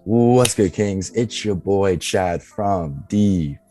What's good, Kings? It's your boy Chad from Defund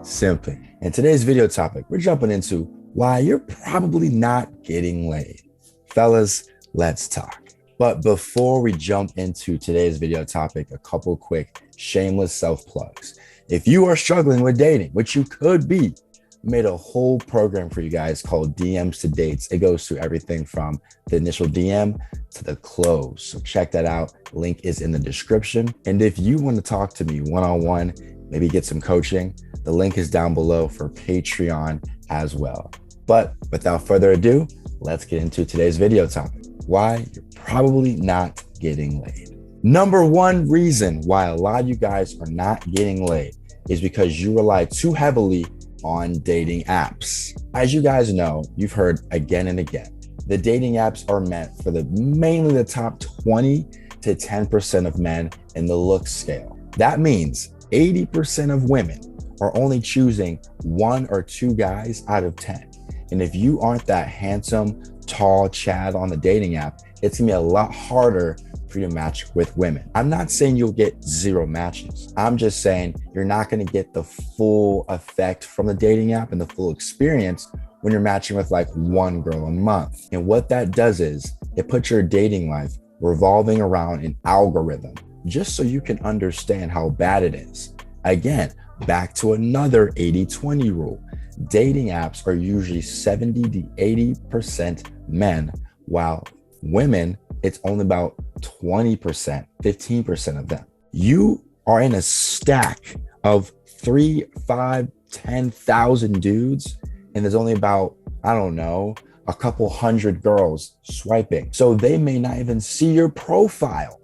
Simping. And today's video topic, we're jumping into why you're probably not getting laid. Fellas, let's talk. But before we jump into today's video topic, a couple quick shameless self-plugs. If you are struggling with dating, which you could be, made a whole program for you guys called DMs to Dates. It goes through everything from the initial DM to the close. So check that out. Link is in the description. And if you want to talk to me one-on-one, maybe get some coaching, the link is down below for Patreon as well. But without further ado, let's get into today's video topic. Why you're probably not getting laid. Number one reason why a lot of you guys are not getting laid is because you rely too heavily on dating apps. As you guys know, you've heard again and again, the dating apps are meant for mainly the top 20 to 10% of men in the look scale. That means 80% of women are only choosing one or two guys out of 10. And if you aren't that handsome, tall Chad on the dating app, it's gonna be a lot harder for you to match with women. I'm not saying you'll get zero matches. I'm just saying you're not going to get the full effect from the dating app and the full experience when you're matching with like one girl a month. And what that does is it puts your dating life revolving around an algorithm just so you can understand how bad it is. Again, back to another 80-20 rule. Dating apps are usually 70 to 80% men, while women, it's only about 20%, 15% of them. You are in a stack of 3, 5, 10,000 dudes, and there's only about, I don't know, a couple hundred girls swiping. So they may not even see your profile.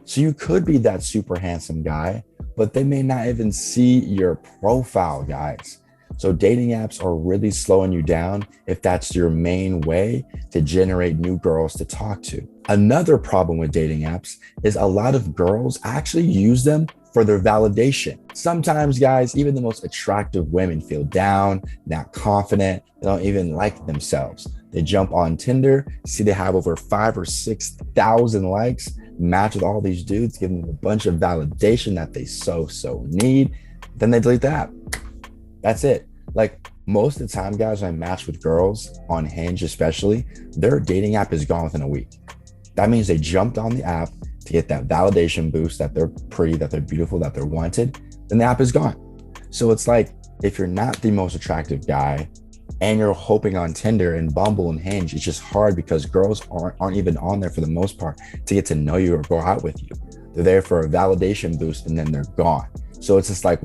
So you could be that super handsome guy, but they may not even see your profile, guys. So dating apps are really slowing you down if that's your main way to generate new girls to talk to. Another problem with dating apps is a lot of girls actually use them for their validation. Sometimes, guys, even the most attractive women feel down, not confident, they don't even like themselves. They jump on Tinder, see they have over 5,000 or 6,000 likes, match with all these dudes, give them a bunch of validation that they so need, then they delete the app. That's it. Like most of the time, guys, when I match with girls on Hinge, especially, their dating app is gone within a week. That means they jumped on the app to get that validation boost that they're pretty, that they're beautiful, that they're wanted, then the app is gone. So it's like, if you're not the most attractive guy and you're hoping on Tinder and Bumble and Hinge, it's just hard because girls aren't even on there for the most part to get to know you or go out with you. They're there for a validation boost and then they're gone. So it's just like,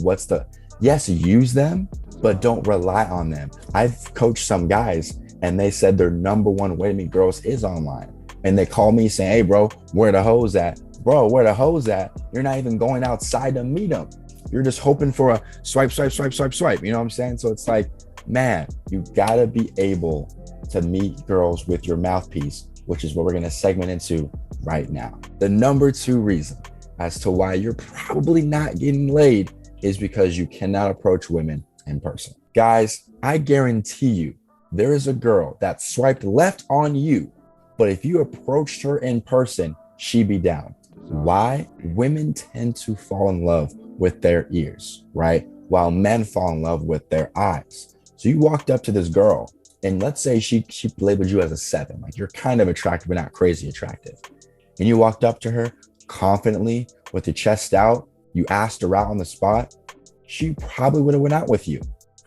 yes, use them, but don't rely on them. I've coached some guys and they said their number one way to meet girls is online. And they call me saying, hey bro, where the hoes at? Bro, where the hoes at? You're not even going outside to meet them. You're just hoping for a swipe. You know what I'm saying? So it's like, man, you gotta be able to meet girls with your mouthpiece, which is what we're gonna segment into right now. The number two reason as to why you're probably not getting laid is because you cannot approach women in person. Guys, I guarantee you, there is a girl that swiped left on you, but if you approached her in person, she'd be down. Why? Women tend to fall in love with their ears, right? While men fall in love with their eyes. So you walked up to this girl and let's say she labeled you as a 7, like you're kind of attractive, but not crazy attractive. And you walked up to her confidently with your chest out, you asked her out on the spot, she probably would have went out with you.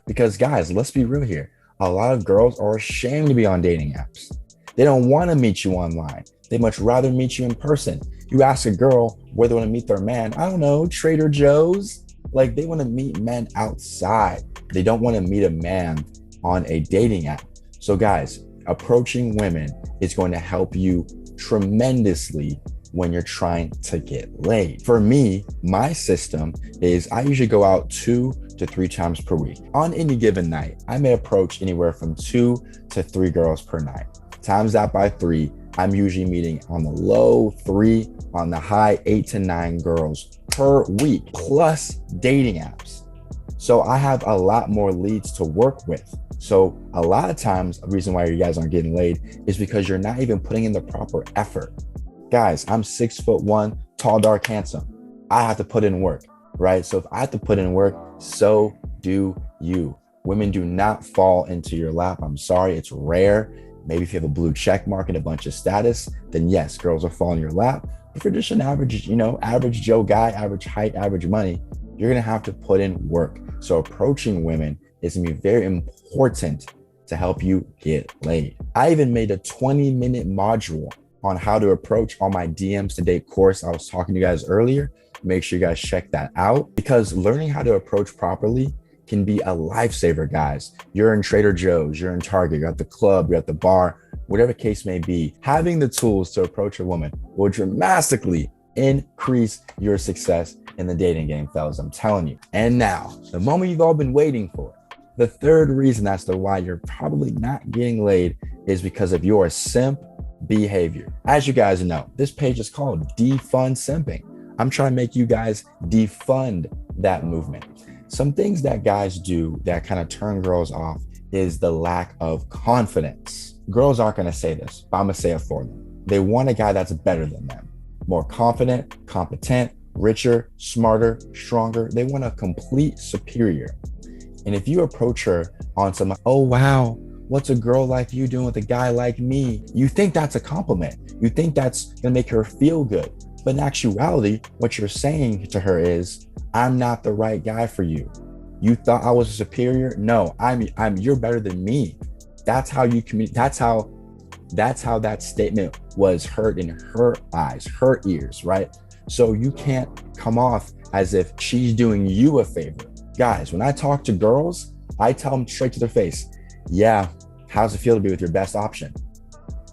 Because guys, let's be real here. A lot of girls are ashamed to be on dating apps. They don't want to meet you online. They much rather meet you in person. You ask a girl where they want to meet their man, I don't know, Trader Joe's. Like they want to meet men outside. They don't want to meet a man on a dating app. So guys, approaching women is going to help you tremendously when you're trying to get laid. For me, my system is I usually go out 2 to 3 times per week. On any given night, I may approach anywhere from 2 to 3 girls per night. Times that by 3, I'm usually meeting on the low 3, on the high 8 to 9 girls per week, plus dating apps. So I have a lot more leads to work with. So a lot of times, the reason why you guys aren't getting laid is because you're not even putting in the proper effort. Guys, I'm 6'1", tall, dark, handsome. I have to put in work, right? So if I have to put in work, so do you. Women do not fall into your lap. I'm sorry, it's rare. Maybe if you have a blue check mark and a bunch of status, then yes, girls will fall in your lap. But if you're just an average, average Joe guy, average height, average money, you're gonna have to put in work. So approaching women is gonna be very important to help you get laid. I even made a 20-minute module on how to approach on my DMs to date course I was talking to you guys earlier. Make sure you guys check that out, because learning how to approach properly can be a lifesaver, guys. You're in Trader Joe's, you're in Target, you're at the club, you're at the bar, whatever case may be. Having the tools to approach a woman will dramatically increase your success in the dating game, fellas. I'm telling you. And now, the moment you've all been waiting for, the third reason as to why you're probably not getting laid is because of your simp behavior. As you guys know, this page is called Defund Simping. I'm trying to make you guys defund that movement. Some things that guys do that kind of turn girls off is the lack of confidence. Girls aren't going to say this, but I'm going to say it for them. They want a guy that's better than them, more confident, competent, richer, smarter, stronger. They want a complete superior. And if you approach her on some, oh, wow, what's a girl like you doing with a guy like me? You think that's a compliment. You think that's going to make her feel good. But in actuality, what you're saying to her is, I'm not the right guy for you. You thought I was a superior? No, you're better than me. That's how you communicate. That's how that statement was heard in her eyes, her ears, right? So you can't come off as if she's doing you a favor. Guys, when I talk to girls, I tell them straight to their face, yeah, how's it feel to be with your best option?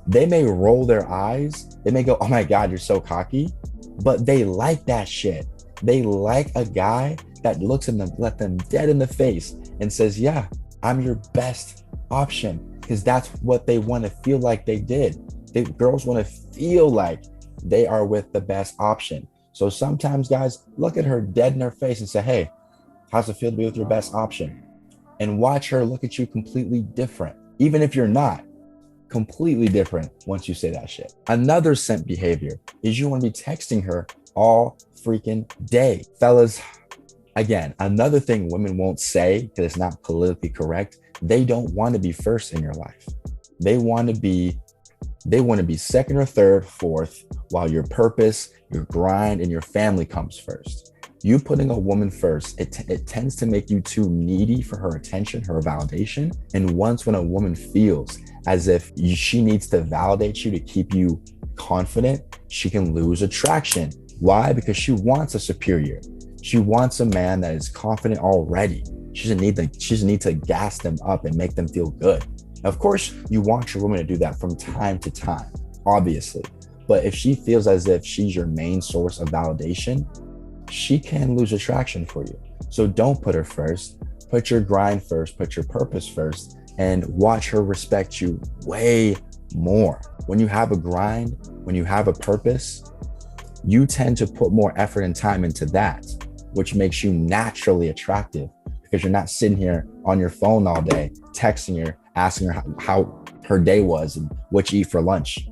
They may roll their eyes. They may go, oh my God, you're so cocky. But they like that shit. They like a guy that looks at them, let them dead in the face and says, yeah, I'm your best option. Because that's what they want to feel like they did. Girls want to feel like they are with the best option. So sometimes guys, look at her dead in her face and say, hey, how's it feel to be with your best option? And watch her look at you completely different. Even if you're not, completely different once you say that shit. Another simp behavior is you want to be texting her all freaking day. Fellas, again, another thing women won't say because it's not politically correct, they don't want to be first in your life. They want to be second or third, fourth, while your purpose, your grind, and your family comes first. You putting a woman first, it tends to make you too needy for her attention, her validation. And once when a woman feels as if she needs to validate you to keep you confident, she can lose attraction. Why? Because she wants a superior. She wants a man that is confident already. She doesn't need to gas them up and make them feel good. Of course, you want your woman to do that from time to time, obviously. But if she feels as if she's your main source of validation, she can lose attraction for you. So don't put her first. Put your grind first, put your purpose first, and watch her respect you way more. When you have a grind, when you have a purpose, you tend to put more effort and time into that, which makes you naturally attractive because you're not sitting here on your phone all day, texting her, asking her how her day was and what you eat for lunch,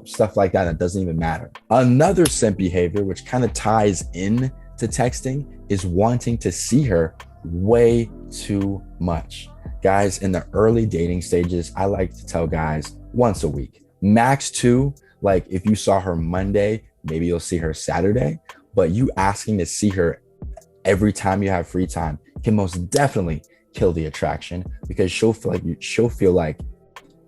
stuff like that doesn't even matter. Another simp behavior, which kind of ties in to texting, is wanting to see her way too much. Guys, in the early dating stages, I like to tell guys once a week, max two. Like if you saw her Monday, maybe you'll see her Saturday, but you asking to see her every time you have free time can most definitely kill the attraction, because she'll feel like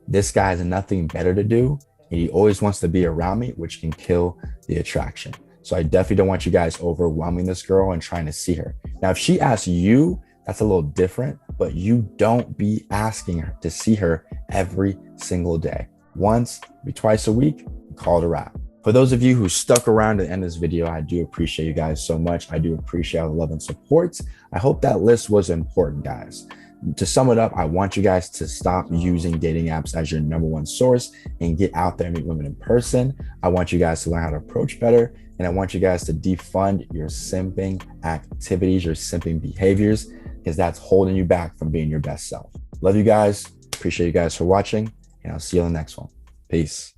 this guy has nothing better to do and he always wants to be around me, which can kill the attraction. So I definitely don't want you guys overwhelming this girl and trying to see her. Now, if she asks you, that's a little different, but you don't be asking her to see her every single day. Once, maybe twice a week, call it a wrap. For those of you who stuck around to the end of this video, I do appreciate you guys so much. I do appreciate all the love and support. I hope that list was important, guys. To sum it up, I want you guys to stop using dating apps as your number one source and get out there and meet women in person. I want you guys to learn how to approach better. And I want you guys to defund your simping activities, your simping behaviors, because that's holding you back from being your best self. Love you guys. Appreciate you guys for watching, and I'll see you on the next one. Peace.